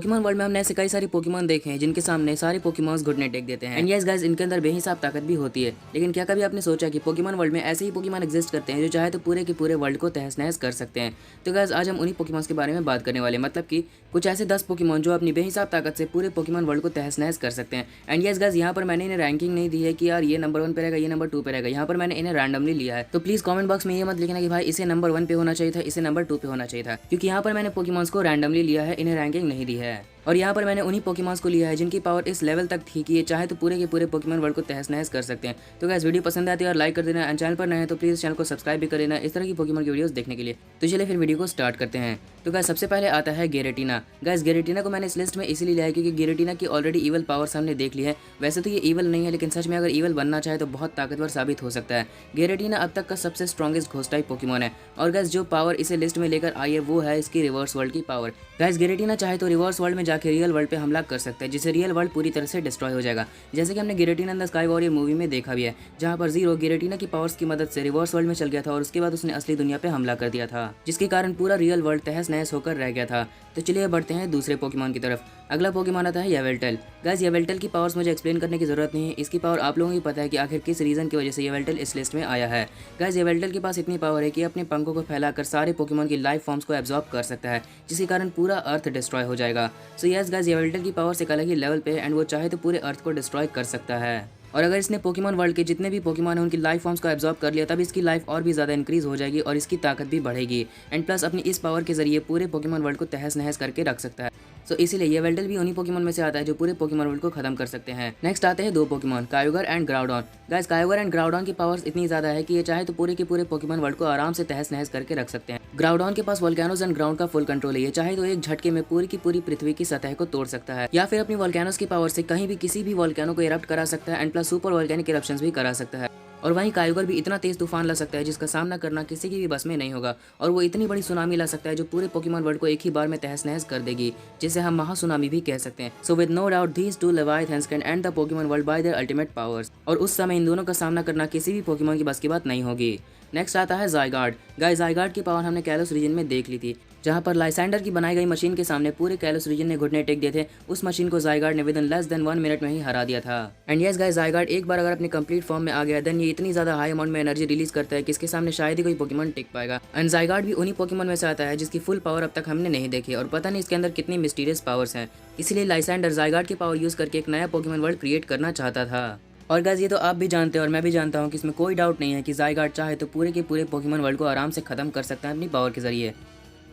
Pokemon world में हमने ऐसे कई सारे पोकेमॉन देखे हैं जिनके सामने सारे पोकेमॉन्स घुटने टेक देते हैं। एंड यस गाइस, इनके अंदर बेहिसाब ताकत भी होती है। लेकिन क्या कभी आपने सोचा कि पोकेमॉन वर्ल्ड में ऐसे ही पोकेमॉन एग्जिस्ट करते हैं जो चाहे तो पूरे के पूरे वर्ल्ड को तहस नहस कर सकते हैं। तो गाइस, आज हम उन्हीं पोकेमॉन्स के बारे में बात करने वाले हैं, मतलब कि कुछ ऐसे 10 पोकेमॉन जो अपनी बेहिसाब ताकत से पूरे पोकेमॉन वर्ल्ड को तहस नहस कर सकते हैं। एंड यस गाइस, यहाँ पर मैंने इन्हें रैंकिंग नहीं दी है कि यार ये नंबर 1 पे रहेगा, ये नंबर 2 पे रहेगा। यहाँ पर मैंने इन्हें रैंडमली लिया है। तो प्लीज कमेंट बॉक्स में ये मत लिखना कि भाई इसे नंबर 1 पे होना चाहिए था, इसे नंबर 2 पे होना चाहिए था, क्योंकि यहाँ पर मैंने पोकेमॉन्स को रैंडमली लिया है, इन्हें रैंकिंग नहीं दी है। और यहाँ पर मैंने उन्हीं पोकेमॉन्स को लिया है जिनकी पावर इस लेवल तक थी कि ये चाहे तो पूरे के पूरे पोकेमॉन वर्ल्ड को तहस नहस कर सकते हैं। तो गाइस, वीडियो पसंद आती है और लाइक कर देना, एंड चैनल पर नए हैं तो प्लीज चैनल को सब्सक्राइब भी कर लेना इस तरह की पोकेमॉन की वीडियोस देखने के लिए। तो चलिए फिर वीडियो को स्टार्ट करते हैं। तो गाइस, सबसे पहले आता है गेरेटिना। गाइस, गेरेटिना को मैंने इस लिस्ट में इसीलिए लिया है क्योंकि गेरेटिना की ऑलरेडी ईवल पावर्स हमने देख ली है। वैसे तो ये ईवल नहीं है, लेकिन सच में अगर ईवल बनना चाहे तो बहुत ताकतवर साबित हो सकता है। गेरेटिना अब तक का सबसे स्ट्रॉन्गेस्ट घोस्ट टाइप पोकेमॉन है। और गाइस, जो पावर इसे लिस्ट में लेकर आई है वो है इसकी रिवर्स वर्ल्ड की पावर। गाइस, गेरेटिना चाहे तो रिवर्स वर्ल्ड में जाकर रियल वर्ल्ड पे हमला कर सकता है, जिससे रियल वर्ल्ड पूरी तरह से डिस्ट्रॉय हो जाएगा, जैसे कि हमने Giratina in the Sky Warrior movie में देखा भी है, जहां पर जीरो गिरेटिना की पावर्स की मदद से रिवर्स वर्ल्ड में चल गया था और उसके बाद उसने असली दुनिया पे हमला कर दिया था, जिसके कारण पूरा रियल वर्ल्ड तहस नहस होकर रह गया था। तो चलिए बढ़ते हैं दूसरे पोकेमॉन की तरफ। अगला पोकेमॉन आता है येवेल्टल। गाइस, येवेल्टल की पावर्स मुझे एक्सप्लेन करने की जरूरत नहीं है, इसकी पावर आप लोगों को पता है कि आखिर किस रीजन की वजह से येवेल्टल इस लिस्ट में आया है। गाइस, येवेल्टल के पास इतनी पावर है कि अपने पंखों को फैलाकर सारे पोकेमॉन की लाइफ फॉर्म्स को एब्जॉर्ब कर सकता है, जिसके कारण पूरा अर्थ डिस्ट्रॉय हो जाएगा। सो यस गाइस, येवेल्टल की पावर्स एक अलग ही लेवल पे एंड वो चाहे तो पूरे अर्थ को डिस्ट्रॉय कर सकता है। और अगर इसने पोकेमॉन वर्ल्ड के जितने भी पोकेमॉन हैं उनकी लाइफ फॉर्म्स को एब्जॉर्ब कर लिया, तब इसकी लाइफ और भी ज़्यादा इंक्रीज हो जाएगी और इसकी ताकत भी बढ़ेगी। एंड प्लस अपनी इस पावर के जरिए पूरे पोकेमॉन वर्ल्ड को तहस नहस करके रख सकता है। सो इसीलिए येवेल्टल भी उन्हीं पोकेमॉन में से आता है जो पूरे पोकेमॉन वर्ल्ड को खत्म कर सकते हैं। नेक्स्ट आते हैं दो Pokemon, कायोगर and Groudon. Guys, कायोगर and Groudon की पावर्स इतनी ज़्यादा है कि ये चाहे तो पूरे के पूरे पोकेमॉन वर्ल्ड को आराम से तहस नहस करके रख सकते हैं। ग्राउडॉन के पास वोल्केनोस एंड ग्राउंड का फुल कंट्रोल है, ये चाहे तो एक झटके में पूरी की पूरी पृथ्वी की सतह को तोड़ सकता है, या फिर अपनी वोल्केनोस की पावर से कहीं भी किसी भी वोल्केनो को इरप्ट करा सकता है and plus super volcanic eruptions भी करा सकता है। और वहीं कायोगर भी इतना तेज तूफान ला सकता है जिसका सामना करना किसी की भी बस में नहीं होगा, और वो इतनी बड़ी सुनामी ला सकता है जो पूरे पोकेमॉन वर्ल्ड को एक ही बार में तहस नहस कर देगी, जिसे हम महासुनामी भी कह सकते हैं। So with no doubt these two leviathans can end the Pokemon world by their ultimate powers, और उस समय इन दोनों का सामना करना किसी भी पोकेमॉन की बस की बात नहीं होगी। नेक्स्ट आता है ज़ायगार्ड। गाइस, ज़ायगार्ड की पावर हमने कैलोस रीजन में देख ली थी, जहां पर लाइसेंडर की बनाई गई मशीन के सामने पूरे कैलोस रीजन ने घुटने टेक दिए थे। उस मशीन को ज़ायगार्ड ने विदिन लेस देन 1 मिनट में ही हरा दिया था। एंड यस गाइस, ज़ायगार्ड एक बार अगर अपनी कंप्लीट फॉर्म में आ गया देन ये इतनी ज़्यादा हाई अमाउंट में एनर्जी रिलीज करता है कि इसके सामने शायद ही कोई पोकेमॉन टिक पाएगा। एंड ज़ायगार्ड भी उन्हीं पोकेमॉन में से आता है जिसकी फुल पावर अब तक हमने नहीं देखी, और पता नहीं इसके अंदर कितनी मिस्टीरियस पावर्स हैं। इसीलिए लाइसेंडर ज़ायगार्ड की पावर यूज करके एक नया पोकेमॉन वर्ल्ड क्रिएट करना चाहता था। और गाइस, ये तो आप भी जानते हैं और मैं भी जानता हूँ कि इसमें कोई डाउट नहीं है कि ज़ायगार्ड चाहे तो पूरे के पूरे पोकेमॉन वर्ल्ड को आराम से खत्म कर सकता है अपनी पावर के जरिए।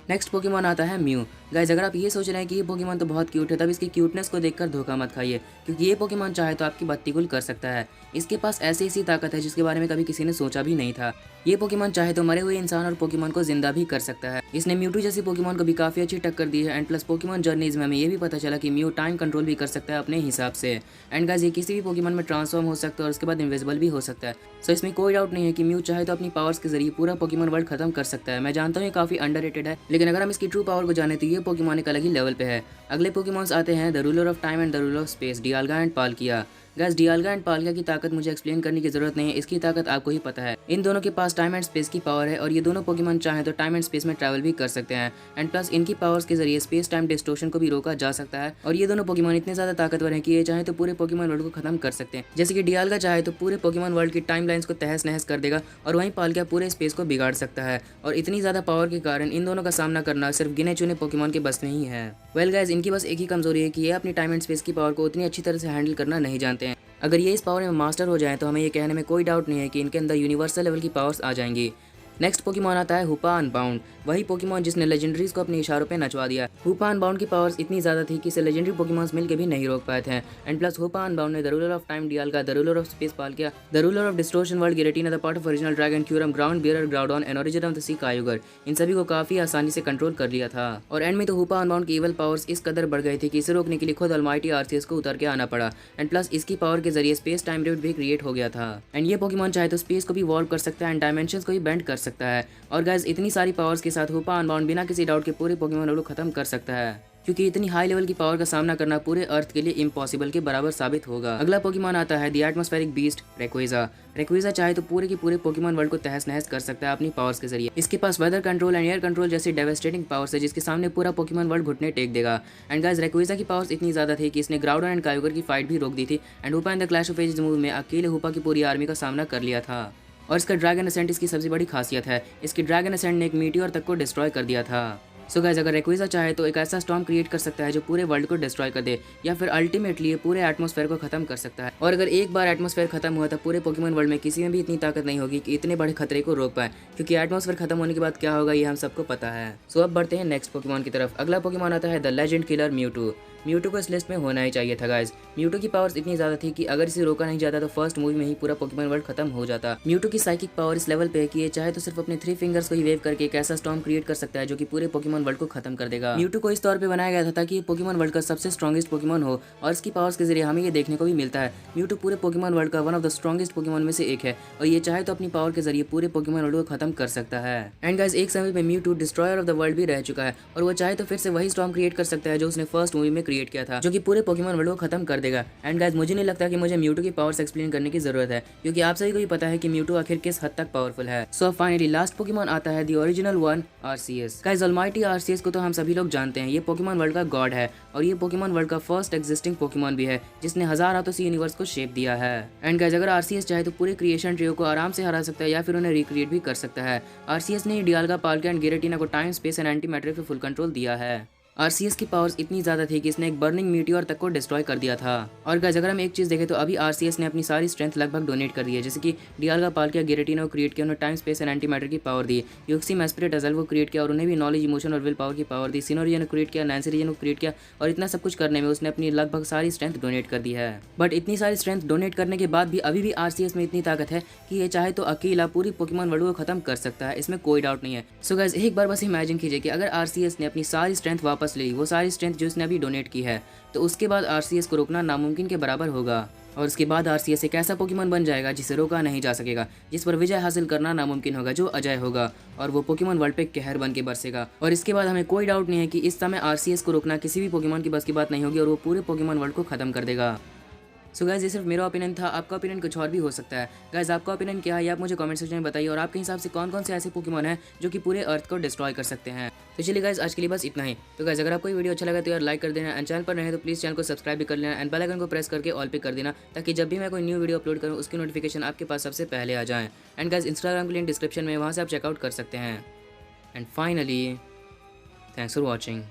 नेक्स्ट पोकेमॉन आता है म्यू। गाइस, अगर आप ये सोच रहे हैं कि ये पोकेमॉन तो बहुत क्यूट है, तब इसकी क्यूटनेस को देखकर धोखा मत खाइए, क्योंकि ये पोकेमॉन चाहे तो आपकी बत्ती गुल कर सकता है। इसके पास ऐसी ताकत है जिसके बारे में कभी किसी ने सोचा भी नहीं था। ये पोकेमॉन चाहे तो मरे हुए इंसान और पोकेमॉन को जिंदा भी कर सकता है। इसने म्यूटू जैसी पोकेमॉन को भी काफी अच्छी टक्कर दी है। एंड प्लस पोकेमॉन जर्नीज में हमें ये भी पता चला कि म्यू टाइम कंट्रोल भी कर सकता है अपने हिसाब से। एंड गाइस, ये किसी भी पोकेमॉन में ट्रांसफॉर्म हो सकता है और उसके बाद इनविजिबल भी हो सकता है। सो इसमें कोई डाउट नहीं है कि म्यू चाहे तो अपनी पावर्स के जरिए पूरा पोकेमॉन वर्ल्ड खत्म कर सकता है। मैं जानता हूँ ये काफी अंडररेटेड है, लेकिन अगर हम इसकी ट्रू पावर को जाने तो ये पोकेमॉन एक अलग ही लेवल पे है। अगले पोकेमॉन्स आते हैं the ruler of time and the ruler of space, Dialga and Palkia. Guys, Dialga and Palkia की ताकत मुझे एक्सप्लेन करने की जरूरत नहीं है, इसकी ताकत आपको ही पता है। इन दोनों के पास टाइम एंड स्पेस की पावर है और ये दोनों पोकेमॉन चाहें तो टाइम एंड स्पेस में ट्रैवल भी कर सकते हैं। एंड प्लस इनकी पावर्स के जरिए स्पेस टाइम डिस्टोर्शन को भी रोका जा सकता है। और ये दोनों पोकेमॉन इतने ज्यादा ताकतवर हैं कि ये चाहे तो पूरे पोकेमॉन वर्ल्ड को खत्म कर सकते हैं। जैसे कि डियाल्गा चाहे तो पूरे पोकेमॉन वर्ल्ड की टाइम लाइन्स को तहस नहस कर देगा, और वहीं पाल्किया पूरे स्पेस को बिगाड़ सकता है। और इतनी ज्यादा पावर के कारण इन दोनों का सामना करना सिर्फ गिने चुने पोकेमॉन के बस में ही है। वेल गाइस, इनकी बस एक ही कमजोरी है कि ये अपनी टाइम एंड स्पेस की पावर को उतनी अच्छी तरह से हैंडल करना नहीं जानते हैं। अगर ये इस पावर में मास्टर हो जाए तो हमें ये कहने में कोई डाउट नहीं है कि इनके अंदर यूनिवर्सल लेवल की पावर्स आ जाएंगी। नेक्स्ट पोकेमॉन आता है हुपा अनबाउंड, वही पोकेमॉन जिसने लेजेंडरीज को अपने इशारों पे नचवा दिया। हुपा अनबाउंड की पावर्स इतनी ज्यादा थी कि इसे लेजेंडरी पोकेमॉन्स मिलके भी नहीं रोक पाए थे। एंड प्लस हुपा अनबाउंड ने the ruler of time Dialga, the ruler of space Palkia, the ruler of distortion world Giratina, the part of original dragon Kyurem, ground bear Groudon and origin of the sea Kyogre, इन सभी को काफी आसानी से control कर लिया था। और एंड में तो हुपा अनबाउंड की इवल पावर्स इस कदर बढ़ गई थी कि इसे रोकने के लिए खुद ऑलमाइटी आर्सियस को उतर के आना पड़ा। एंड प्लस इसकी पावर के जरिए स्पेस टाइम रिफ्ट भी क्रिएट हो गया था। एंड ये पोकेमॉन चाहे तो स्पेस को भी वॉल्व कर सकता है एंड डायमेंशंस को भी बेंड कर सकता है। और गाइस, इतनी सारी पावर्स के साथ हुपा अनबाउंड बिना किसी डाउट के पूरे पोकेमॉन वर्ल्ड को खत्म कर सकता है, क्योंकि इतनी हाई लेवल की पावर का सामना करना पूरे अर्थ के लिए इम्पॉसिबल के बराबर साबित होगा। अगला पोकेमॉन आता है द एटमॉस्फेरिक बीस्ट रेक्वेजा। रेक्वेजा चाहे तो पूरे के पूरे पोकेमॉन वर्ल्ड को तहस नहस कर सकता है अपनी पावर्स के जरिए। इसके पास weather control and air control जैसी डेवास्टेटिंग पावर्स है जिसके सामने पूरा पोकेमॉन वर्ल्ड घुटने टेक देगा। एंड गाइस रेक्वेजा की पावर्स इतनी ज्यादा थी कि इसने ग्राउडर एंड कायोगर की फाइट भी रोक दी थी एंड हुपा in the clash of ages movie में अकेले हुपा की पूरी आर्मी का सामना कर लिया था। और इसका ड्रैगन असेंट इसकी सबसे बड़ी खासियत है। इसकी ड्रैगन असेंट ने एक मीटियोर तक को डिस्ट्रॉय कर दिया था। सो गाइस अगर रेक्वेजा चाहे तो एक ऐसा स्टॉर्म क्रिएट कर सकता है जो पूरे वर्ल्ड को डिस्ट्रॉय कर दे या फिर अल्टीमेटली पूरे एटमॉस्फेयर को खत्म कर सकता है। और अगर एक बार एटमॉस्फेयर खत्म हुआ तो पूरे पोकेमॉन वर्ल्ड में किसी में भी इतनी ताकत नहीं होगी कि इतने बड़े खतरे को रोक पाए, क्योंकि एटमॉस्फेयर खत्म होने के बाद क्या होगा ये हम सबको पता है। सो अब बढ़ते हैं नेक्स्ट पोकेमॉन की तरफ। अगला पोकेमॉन आता है the legend killer Mewtwo. Mewtwo को इस लिस्ट में होना ही चाहिए था गाइस। म्यूटू की पावर्स इतनी ज्यादा थी कि अगर इसे रोका नहीं जाता तो फर्स्ट मूवी में ही पूरा पोकेमॉन वर्ल्ड खत्म हो जाता। म्यूटू की साइकिक पावर इस लेवल पे है कि ये चाहे तो सिर्फ अपने 3 फिंगर्स को ही वेव करके एक ऐसा स्टॉर्म क्रिएट कर सकता है जो कि पूरे पोकेमॉन वर्ल्ड को खत्म कर देगा। म्यूटू को इस तौर पे बनाया गया था ताकि ये पोकेमॉन वर्ल्ड का सबसे स्ट्रॉन्गेस्ट पोकेमॉन हो और इसकी पावर्स के जरिए हमें ये देखने को भी मिलता है म्यूटू पूरे पोकेमॉन वर्ल्ड का one of the strongest Pokemon में से एक है और ये चाहे तो अपनी पावर के जरिए पूरे पोकेमॉन वर्ल्ड को खत्म कर सकता है। एंड गाइस एक समय पे Mewtwo destroyer of the world भी रह चुका है और वो चाहे तो फिर से वही स्टॉर्म क्रिएट कर सकता है जो उसने फर्स्ट मूवी में क्रिएट किया था, जो कि पूरे पोकेमॉन वर्ल्ड को खत्म कर देगा। एंड गाइस मुझे नहीं लगता कि मुझे म्यूटू की पावर्स एक्सप्लेन करने की जरूरत है, क्योंकि आप सभी को भी पता है कि म्यूटू आखिर किस हद तक पावरफुल है। सो फाइनली लास्ट पोकेमॉन आता है the original one RCS. Guys almighty RCS को तो हम सभी लोग जानते हैं, ये पोकेमॉन वर्ल्ड का गॉड है और ये पोकेमॉन वर्ल्ड का फर्स्ट एग्जिस्टिंग पोकेमॉन भी है जिसने हजार हाथों से यूनिवर्स को शेप दिया है। एंड गाइस अगर आरसीएस चाहे तो पूरे क्रिएशन ट्रियो को आराम से हरा सकता है या फिर उन्हें रिक्रिएट भी कर सकता है। आरसीएस ने डियालगा, पाल्किया एंड गिरेटिना को time, space and anti matter पे फुल कंट्रोल दिया है। आरसीएस की पावर्स इतनी ज्यादा थी कि इसने एक बर्निंग मीटियोर तक को डिस्ट्रॉय कर दिया था। और गाइस अगर हम एक चीज देखें तो अभी आरसीएस ने अपनी सारी स्ट्रेंथ लगभग डोनेट कर दी है, जैसे कि डियालगा, पाल्किया, गिरेटिना को क्रिएट किया, उन्हें time, space and anti matter की पावर दी। यूक्सिम, एस्पिरिट, अजल को क्रिएट किया और उन्हें भी नॉलेज, इमोशन और विल पावर की पावर दी। सिनोरिया ने क्रिएट किया, नैंसी रीजन को क्रिएट किया और इतना सब कुछ करने में उसने अपनी लगभग सारी स्ट्रेंथ डोनेट कर दी है। बट इतनी सारी स्ट्रेंथ डोनेट करने के बाद भी अभी भी आरसीएस में इतनी ताकत है कि ये चाहे तो अकेला पूरी पोकेमॉन वर्ल्ड को खत्म कर सकता है, इसमें कोई डाउट नहीं है। सो गाइस एक बार बस इमेजिन कीजिए कि अगर आरसीएस ने अपनी सारी स्ट्रेंथ वापस ले ली, वो सारी स्ट्रेंथ जो इसने अभी डोनेट की है, तो उसके बाद आरसीएस को रोकना नामुमकिन के बराबर होगा। और उसके बाद आरसीएस एक ऐसा पोकेमॉन बन जाएगा जिसे रोका नहीं जा सकेगा, जिस पर विजय हासिल करना नामुमकिन होगा, जो अजय होगा और वो पोकेमॉन वर्ल्ड पे कहर बन के बरसेगा। और इसके बाद हमें कोई डाउट नहीं है कि इस समय आरसीएस को रोकना किसी भी पोकेमॉन की बस की बात नहीं होगी और वो पूरे पोकेमॉन वर्ल्ड को खत्म कर देगा। सो गाइस ये सिर्फ मेरा ओपिनियन था, आपका ओपिनियन कुछ और भी हो सकता है। गाइस आपका ओपिनियन क्या है ये आप मुझे कमेंट सेक्शन में बताइए और आपके हिसाब से कौन कौन से ऐसे पोकेमॉन हैं जो कि पूरे अर्थ को डिस्ट्रॉय कर सकते हैं। तो चलिए गाइस आज के लिए बस इतना ही। तो गाइस अगर आपको ये वीडियो अच्छा लगा तो यार लाइक कर देना एंड चैनल पर रहे तो प्लीज़ चैनल को सब्सक्राइब भी कर लेना एंड बेल आइकन को प्रेस करके ऑल पे कर देना, ताकि जब भी मैं कोई न्यू वीडियो अपलोड करूँ उसकी नोटिफिकेशन आपके पास सबसे पहले आ जाए। एंड गाइस इंस्टाग्राम की लिंक डिस्क्रिप्शन में, वहाँ से आप चेकआउट कर सकते हैं। And finally thanks for watching.